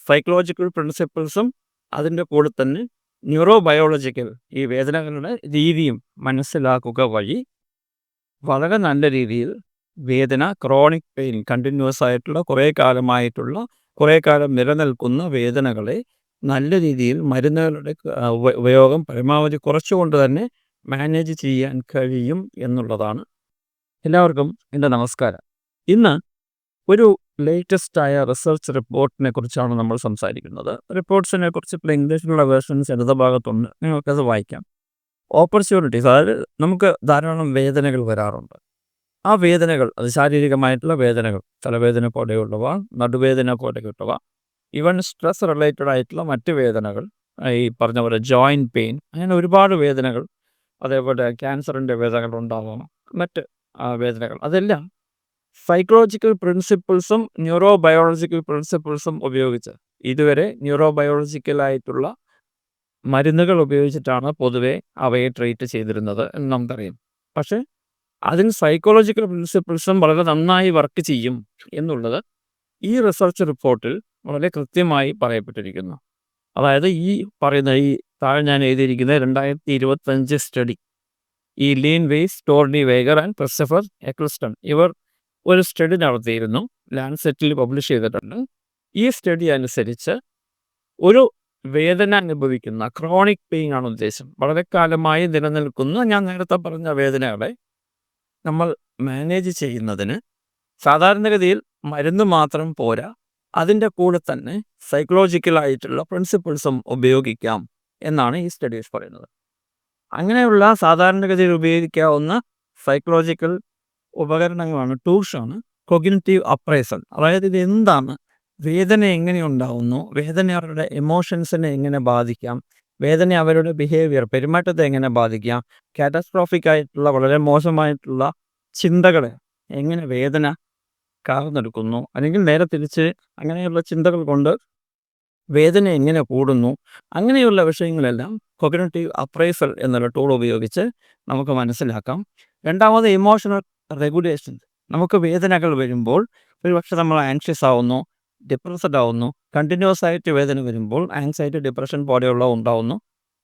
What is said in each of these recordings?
Psychological പ്രിൻസിപ്പിൾസും അതിൻ്റെ കൂടെ തന്നെ ന്യൂറോ ബയോളജിക്കൽ ഈ വേദനകളുടെ രീതിയും മനസ്സിലാക്കുക വഴി വളരെ നല്ല രീതിയിൽ വേദന, ക്രോണിക് പെയിൻ, കണ്ടിന്യൂസ് ആയിട്ടുള്ള കുറേ കാലം നിലനിൽക്കുന്ന വേദനകളെ നല്ല രീതിയിൽ മരുന്നുകളുടെ ഉപയോഗം പരമാവധി കുറച്ചുകൊണ്ട് തന്നെ മാനേജ് ചെയ്യാൻ കഴിയും എന്നുള്ളതാണ്. എല്ലാവർക്കും എൻ്റെ നമസ്കാരം. ഇന്ന് ഒരു ലേറ്റസ്റ്റ് ആയ റിസർച്ച് റിപ്പോർട്ടിനെ കുറിച്ചാണ് നമ്മൾ സംസാരിക്കുന്നത്. റിപ്പോർട്ട്സിനെ കുറിച്ച് ഇപ്പോൾ ഇംഗ്ലീഷിലുള്ള വേർഷൻസ് ഇടത് ഭാഗത്തുണ്ട്, നിങ്ങൾക്കത് വായിക്കാം. ഓപ്പർച്യൂണിറ്റീസ്, അതായത് നമുക്ക് ധാരാളം വേദനകൾ വരാറുണ്ട്. ആ വേദനകൾ, അത് ശാരീരികമായിട്ടുള്ള വേദനകൾ, തലവേദന പോലെയുള്ളവ, നടുവേദന പോലെയുള്ളവ, ഈവൻ സ്ട്രെസ് റിലേറ്റഡ് ആയിട്ടുള്ള മറ്റ് വേദനകൾ, ഈ പറഞ്ഞ പോലെ ജോയിൻറ്റ് പെയിൻ, അങ്ങനെ ഒരുപാട് വേദനകൾ, അതേപോലെ ക്യാൻസറിൻ്റെ വേദനകൾ ഉണ്ടാവാം, മറ്റ് വേദനകൾ, അതെല്ലാം സൈക്കോളജിക്കൽ പ്രിൻസിപ്പിൾസും ന്യൂറോ ബയോളജിക്കൽ പ്രിൻസിപ്പിൾസും ഉപയോഗിച്ച്, ഇതുവരെ ന്യൂറോ ബയോളജിക്കലായിട്ടുള്ള മരുന്നുകൾ ഉപയോഗിച്ചിട്ടാണ് പൊതുവെ അവയെ ട്രീറ്റ് ചെയ്തിരുന്നത് എന്ന് നമുക്കറിയാം. പക്ഷേ അതിൽ സൈക്കോളജിക്കൽ പ്രിൻസിപ്പിൾസും വളരെ നന്നായി വർക്ക് ചെയ്യും എന്നുള്ളത് ഈ റിസർച്ച് റിപ്പോർട്ടിൽ വളരെ കൃത്യമായി പറയപ്പെട്ടിരിക്കുന്നു. അതായത് ഈ പറയുന്ന ഈ താഴെ ഞാൻ എഴുതിയിരിക്കുന്ന 2025 സ്റ്റഡി, ഈ ലീൻ വെയ്സ്, ടോർണി വേഗർ ആൻഡ് ക്രിസ്റ്റഫർ എക്ലിസ്റ്റൺ ഇവർ ഒരു സ്റ്റഡി നടത്തിയിരുന്നു, ലാൻസെറ്റിൽ പബ്ലിഷ് ചെയ്തിട്ടുണ്ട്. ഈ സ്റ്റഡി അനുസരിച്ച് ഒരു വേദന അനുഭവിക്കുന്ന, ക്രോണിക് പെയിൻ ആണ് ഉദ്ദേശം, വളരെ കാലമായി നിലനിൽക്കുന്ന ഞാൻ നേരത്തെ പറഞ്ഞ വേദനകളെ നമ്മൾ മാനേജ് ചെയ്യുന്നതിന് സാധാരണഗതിയിൽ മരുന്ന് മാത്രം പോരാ, അതിൻ്റെ കൂടെ തന്നെ സൈക്കോളജിക്കലായിട്ടുള്ള പ്രിൻസിപ്പിൾസും ഉപയോഗിക്കാം എന്നാണ് ഈ സ്റ്റഡീസ് പറയുന്നത്. അങ്ങനെയുള്ള സാധാരണഗതിയിൽ ഉപയോഗിക്കാവുന്ന സൈക്കോളജിക്കൽ ഉപകരണങ്ങളാണ്, ടൂൾസാണ് കോഗ്നിറ്റീവ് അപ്രൈസൽ. അതായത് ഇത് എന്താണ്, വേദന എങ്ങനെ ഉണ്ടാവുന്നു, വേദന അവരുടെ എമോഷൻസിനെ എങ്ങനെ ബാധിക്കാം, വേദന അവരുടെ ബിഹേവിയർ, പെരുമാറ്റത്തെ എങ്ങനെ ബാധിക്കാം, കാറ്റസ്ട്രോഫിക് ആയിട്ടുള്ള വളരെ മോശമായിട്ടുള്ള ചിന്തകളെ എങ്ങനെ വേദന കാർന്നെടുക്കുന്നു, അല്ലെങ്കിൽ നേരെ തിരിച്ച് അങ്ങനെയുള്ള ചിന്തകൾ കൊണ്ട് വേദന എങ്ങനെ കൂടുന്നു, അങ്ങനെയുള്ള വിഷയങ്ങളെല്ലാം കോഗ്നിറ്റീവ് അപ്രൈസൽ എന്നുള്ള ടൂൾ ഉപയോഗിച്ച് നമുക്ക് മനസ്സിലാക്കാം. രണ്ടാമത് ഇമോഷണൽ റെഗുലേഷൻ. നമുക്ക് വേദനകൾ വരുമ്പോൾ ഒരുപക്ഷെ നമ്മൾ ആൻഷ്യസ് ആവുന്നു, ഡിപ്രസ്ഡ് ആവുന്നു. കണ്ടിന്യൂസ് ആയിട്ട് വേദന വരുമ്പോൾ ആങ്സൈറ്റി, ഡിപ്രഷൻ പോലെയുള്ള ഉണ്ടാവുന്നു.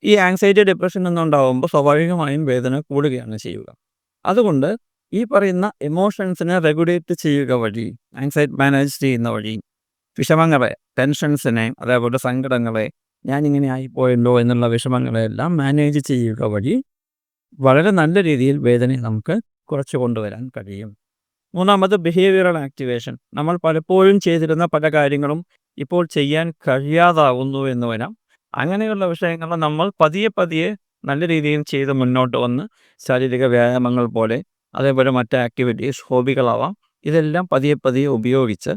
ഈ ആങ്സൈറ്റി, ഡിപ്രഷൻ എന്നുണ്ടാവുമ്പോൾ സ്വാഭാവികമായും വേദന കൂടുകയാണ് ചെയ്യുക. അതുകൊണ്ട് ഈ പറയുന്ന ഇമോഷൻസിനെ റെഗുലേറ്റ് ചെയ്യുക വഴി, ആങ്സൈറ്റി മാനേജ് ചെയ്യുന്ന വഴി, വിഷമങ്ങളെ, ടെൻഷൻസിനെ, അതേപോലെ സങ്കടങ്ങളെ, ഞാനിങ്ങനെ ആയിപ്പോയല്ലോ എന്നുള്ള വിഷമങ്ങളെല്ലാം മാനേജ് ചെയ്യുക വഴി വളരെ നല്ല രീതിയിൽ വേദനയെ നമുക്ക് കുറച്ച് കൊണ്ടുവരാൻ കഴിയും. മൂന്നാമത് ബിഹേവിയറൽ ആക്ടിവേഷൻ. നമ്മൾ പലപ്പോഴും ചെയ്തിരുന്ന പല കാര്യങ്ങളും ഇപ്പോൾ ചെയ്യാൻ കഴിയാതാവുന്നു എന്ന് വരാം. അങ്ങനെയുള്ള വിഷയങ്ങൾ നമ്മൾ പതിയെ നല്ല രീതിയിൽ ചെയ്ത് മുന്നോട്ട് വന്ന്, ശാരീരിക വ്യായാമങ്ങൾ പോലെ, അതേപോലെ മറ്റ് ആക്ടിവിറ്റീസ്, ഹോബികളാവാം, ഇതെല്ലാം പതിയെ ഉപയോഗിച്ച്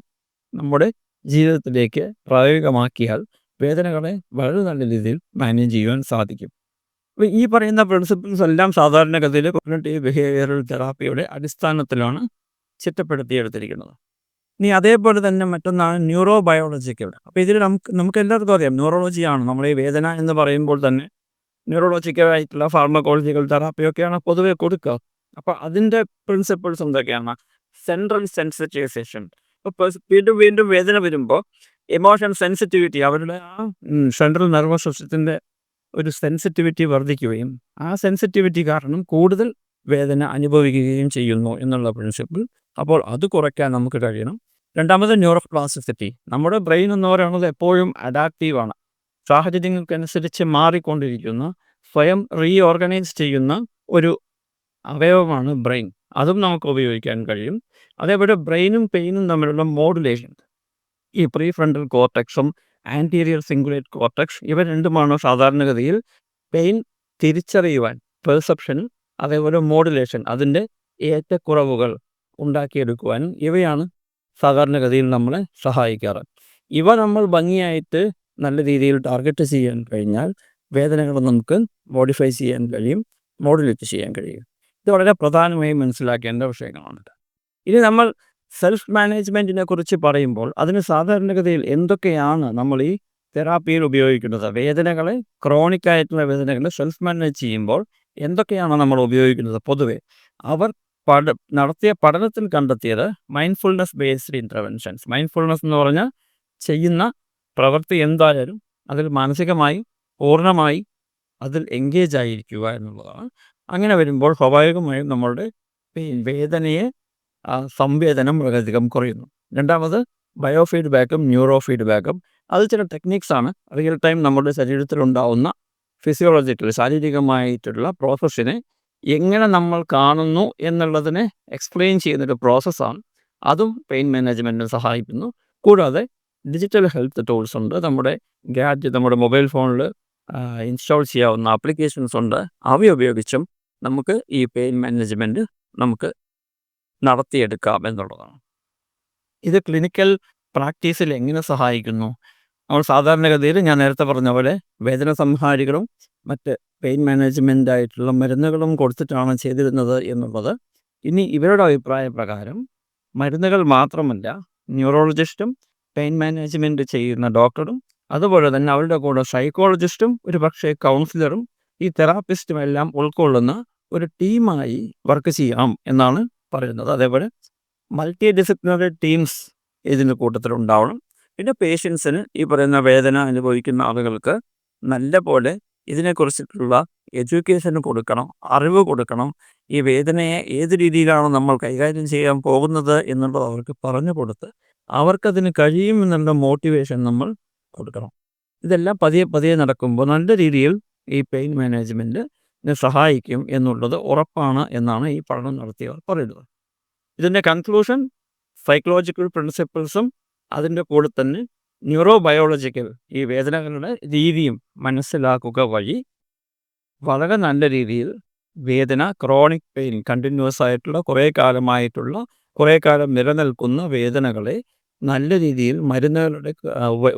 നമ്മുടെ ജീവിതത്തിലേക്ക് പ്രായോഗികമാക്കിയാൽ വേദനകളെ വളരെ നല്ല രീതിയിൽ മാനേജ് ചെയ്യുവാൻ സാധിക്കും. അപ്പോൾ ഈ പറയുന്ന പ്രിൻസിപ്പിൾസ് എല്ലാം സാധാരണഗതിയിൽ കോഗ്നിറ്റീവ് ബിഹേവിയറൽ തെറാപ്പിയുടെ അടിസ്ഥാനത്തിലാണ് ചിട്ടപ്പെടുത്തിയെടുത്തിരിക്കുന്നത്. ഇനി അതേപോലെ തന്നെ മറ്റൊന്നാണ് ന്യൂറോ ബയോളജിക്കൽ. അപ്പോൾ ഇതിൽ നമുക്ക് എല്ലാവർക്കും അറിയാം, ന്യൂറോളജിയാണ് നമ്മൾ ഈ വേദന എന്ന് പറയുമ്പോൾ തന്നെ ന്യൂറോളജിക്കലായിട്ടുള്ള ഫാർമക്കോളജിക്കൽ തെറാപ്പിയൊക്കെയാണ് പൊതുവെ കൊടുക്കുക. അപ്പോൾ അതിൻ്റെ പ്രിൻസിപ്പിൾസ് എന്തൊക്കെയാണ്? Central sensitisation. ഇപ്പോൾ വീണ്ടും വേദന വരുമ്പോൾ എമോഷൻ സെൻസിറ്റിവിറ്റി, അവരുടെ സെൻട്രൽ നെർവസ് സിസ്റ്റത്തിൻ്റെ ഒരു സെൻസിറ്റിവിറ്റി വർദ്ധിക്കുകയും ആ സെൻസിറ്റിവിറ്റി കാരണം കൂടുതൽ വേദന അനുഭവിക്കുകയും ചെയ്യുന്നു എന്നുള്ള പ്രിൻസിപ്പിൾ. അപ്പോൾ അത് കുറയ്ക്കാൻ നമുക്ക് കഴിയണം. രണ്ടാമത് ന്യൂറോപ്ലാസ്റ്റിസിറ്റി. നമ്മുടെ ബ്രെയിൻ എന്ന് പറയുന്നത് എപ്പോഴും അഡാപ്റ്റീവാണ്, സാഹചര്യങ്ങൾക്കനുസരിച്ച് മാറിക്കൊണ്ടിരിക്കുന്ന, സ്വയം റീഓർഗനൈസ് ചെയ്യുന്ന ഒരു അവയവമാണ് ബ്രെയിൻ. അതും നമുക്ക് ഉപയോഗിക്കാൻ കഴിയും. അതേപോലെ ബ്രെയിനും പെയിനും തമ്മിലുള്ള മോഡുലേഷൻ, ഈ പ്രീ ഫ്രണ്ടൽ കോർട്ടെക്സും ആൻറ്റീരിയർ സിംഗുലേറ്റ് കോർട്ടെക്സ്, ഇവ രണ്ടുമാണ് സാധാരണഗതിയിൽ പെയിൻ തിരിച്ചറിയുവാൻ, പെർസെപ്ഷൻ, അതേപോലെ മോഡുലേഷൻ, അതിൻ്റെ ഏറ്റക്കുറവുകൾ ഉണ്ടാക്കിയെടുക്കുവാനും ഇവയാണ് സാധാരണഗതിയിൽ നമ്മളെ സഹായിക്കാറ്. ഇവ നമ്മൾ ഭംഗിയായിട്ട് നല്ല രീതിയിൽ ടാർഗറ്റ് ചെയ്യാൻ കഴിഞ്ഞാൽ വേദനകൾ നമുക്ക് മോഡിഫൈ ചെയ്യാൻ കഴിയും, മോഡുലേറ്റ് ചെയ്യാൻ കഴിയും. ഇത് വളരെ പ്രധാനമായും മനസ്സിലാക്കേണ്ട വിഷയങ്ങളാണ്. ഇനി നമ്മൾ സെൽഫ് മാനേജ്മെൻറ്റിനെ കുറിച്ച് പറയുമ്പോൾ അതിന് സാധാരണഗതിയിൽ എന്തൊക്കെയാണ് നമ്മൾ ഈ തെറാപ്പിയിൽ ഉപയോഗിക്കുന്നത്, വേദനകളെ, ക്രോണിക് ആയിട്ടുള്ള വേദനകളെ സെൽഫ് മാനേജ് ചെയ്യുമ്പോൾ എന്തൊക്കെയാണ് നമ്മൾ ഉപയോഗിക്കുന്നത് പൊതുവെ അവർ നടത്തിയ പഠനത്തിൽ കണ്ടെത്തിയത് മൈൻഡ്ഫുൾനെസ് ബേസ്ഡ് ഇൻ്റർവെൻഷൻസ്. മൈൻഡ്ഫുൾനെസ് എന്ന് പറഞ്ഞാൽ ചെയ്യുന്ന പ്രവൃത്തി എന്തായാലും അതിൽ മാനസികമായി പൂർണ്ണമായി അതിൽ എൻഗേജ് ആയിരിക്കുക എന്നുള്ളതാണ്. അങ്ങനെ വരുമ്പോൾ സ്വാഭാവികമായും നമ്മളുടെ വേദനയെ സംവേദനം വളരെയധികം കുറയുന്നു. രണ്ടാമത് ബയോ ഫീഡ്ബാക്കും ന്യൂറോ ഫീഡ്ബാക്കും. അത് ചില ടെക്നിക്സാണ്. റിയൽ ടൈം നമ്മുടെ ശരീരത്തിലുണ്ടാവുന്ന ഫിസിയോളജിക്കൽ ശാരീരികമായിട്ടുള്ള പ്രോസസ്സിനെ എങ്ങനെ നമ്മൾ കാണുന്നു എന്നുള്ളതിനെ എക്സ്പ്ലെയിൻ ചെയ്യുന്നൊരു പ്രോസസ്സാണ്. അതും പെയിൻ മാനേജ്മെൻറ്റിന് സഹായിക്കുന്നു. കൂടാതെ ഡിജിറ്റൽ ഹെൽത്ത് ടൂൾസ് ഉണ്ട്. നമ്മുടെ മൊബൈൽ ഫോണിൽ ഇൻസ്റ്റാൾ ചെയ്യാവുന്ന ആപ്ലിക്കേഷൻസ് ഉണ്ട്. അവയുപയോഗിച്ചും നമുക്ക് ഈ പെയിൻ മാനേജ്മെൻറ്റ് നമുക്ക് നടത്തിയെടുക്കാം എന്നുള്ളതാണ്. ഇത് ക്ലിനിക്കൽ പ്രാക്ടീസിൽ എങ്ങനെ സഹായിക്കുന്നു? നമ്മൾ സാധാരണഗതിയിൽ ഞാൻ നേരത്തെ പറഞ്ഞ പോലെ വേദന സംഹാരികളും മറ്റ് പെയിൻ മാനേജ്മെൻ്റ് ആയിട്ടുള്ള മരുന്നുകളും കൊടുത്തിട്ടാണ് ചെയ്തിരുന്നത് എന്നുള്ളത്. ഇനി ഇവരുടെ അഭിപ്രായ പ്രകാരം മരുന്നുകൾ മാത്രമല്ല, ന്യൂറോളജിസ്റ്റും പെയിൻ മാനേജ്മെൻറ്റ് ചെയ്യുന്ന ഡോക്ടറും അതുപോലെ തന്നെ അവരുടെ കൂടെ സൈക്കോളജിസ്റ്റും ഒരു പക്ഷേ കൗൺസിലറും ഈ തെറാപ്പിസ്റ്റും എല്ലാം ഉൾക്കൊള്ളുന്ന ഒരു ടീമായി വർക്ക് ചെയ്യാം എന്നാണ് പറയുന്നത്. അതേപോലെ മൾട്ടി ഡിസിപ്ലിനറി ടീംസ് ഇതിൻ്റെ കൂട്ടത്തിലുണ്ടാവണം. പിന്നെ പേഷ്യൻസിന് ഈ പറയുന്ന വേദന അനുഭവിക്കുന്ന ആളുകൾക്ക് നല്ല പോലെ ഇതിനെക്കുറിച്ചിട്ടുള്ള എഡ്യൂക്കേഷൻ കൊടുക്കണം, അറിവ് കൊടുക്കണം. ഈ വേദനയെ ഏത് രീതിയിലാണ് നമ്മൾ കൈകാര്യം ചെയ്യാൻ പോകുന്നത് എന്നുള്ളത് അവർക്ക് പറഞ്ഞു കൊടുത്ത് അവർക്കതിന് കഴിയുമെന്നുള്ള മോട്ടിവേഷൻ നമ്മൾ കൊടുക്കണം. ഇതെല്ലാം പതിയെ പതിയെ നടക്കുമ്പോൾ നല്ല രീതിയിൽ ഈ പെയിൻ മാനേജ്മെൻറ്റിന് സഹായിക്കും എന്നുള്ളത് ഉറപ്പാണ് എന്നാണ് ഈ പഠനം നടത്തിയവർ പറയുന്നത്. ഇതിൻ്റെ കൺക്ലൂഷൻ സൈക്കോളജിക്കൽ പ്രിൻസിപ്പിൾസും അതിൻ്റെ കൂടെ തന്നെ ന്യൂറോ ബയോളജിക്കൽ ഈ വേദനകളുടെ രീതിയും മനസ്സിലാക്കുക വഴി വളരെ നല്ല രീതിയിൽ വേദന, ക്രോണിക് പെയിൻ, കണ്ടിന്യൂസ് ആയിട്ടുള്ള കുറേ കാലം നിലനിൽക്കുന്ന വേദനകളെ നല്ല രീതിയിൽ മരുന്നുകളുടെ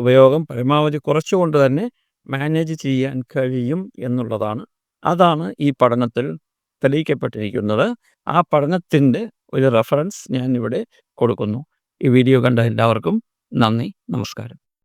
ഉപയോഗം പരമാവധി കുറച്ചുകൊണ്ട് തന്നെ മാനേജ് ചെയ്യാൻ കഴിയും എന്നുള്ളതാണ്. അതാണ് ഈ പഠനത്തിൽ തെളിയിക്കപ്പെട്ടിരിക്കുന്നത്. ആ പഠനത്തിൻ്റെ ഒരു റെഫറൻസ് ഞാൻ ഇവിടെ കൊടുക്കുന്നു. ഈ വീഡിയോ കണ്ട എല്ലാവർക്കും നന്ദി, നമസ്കാരം.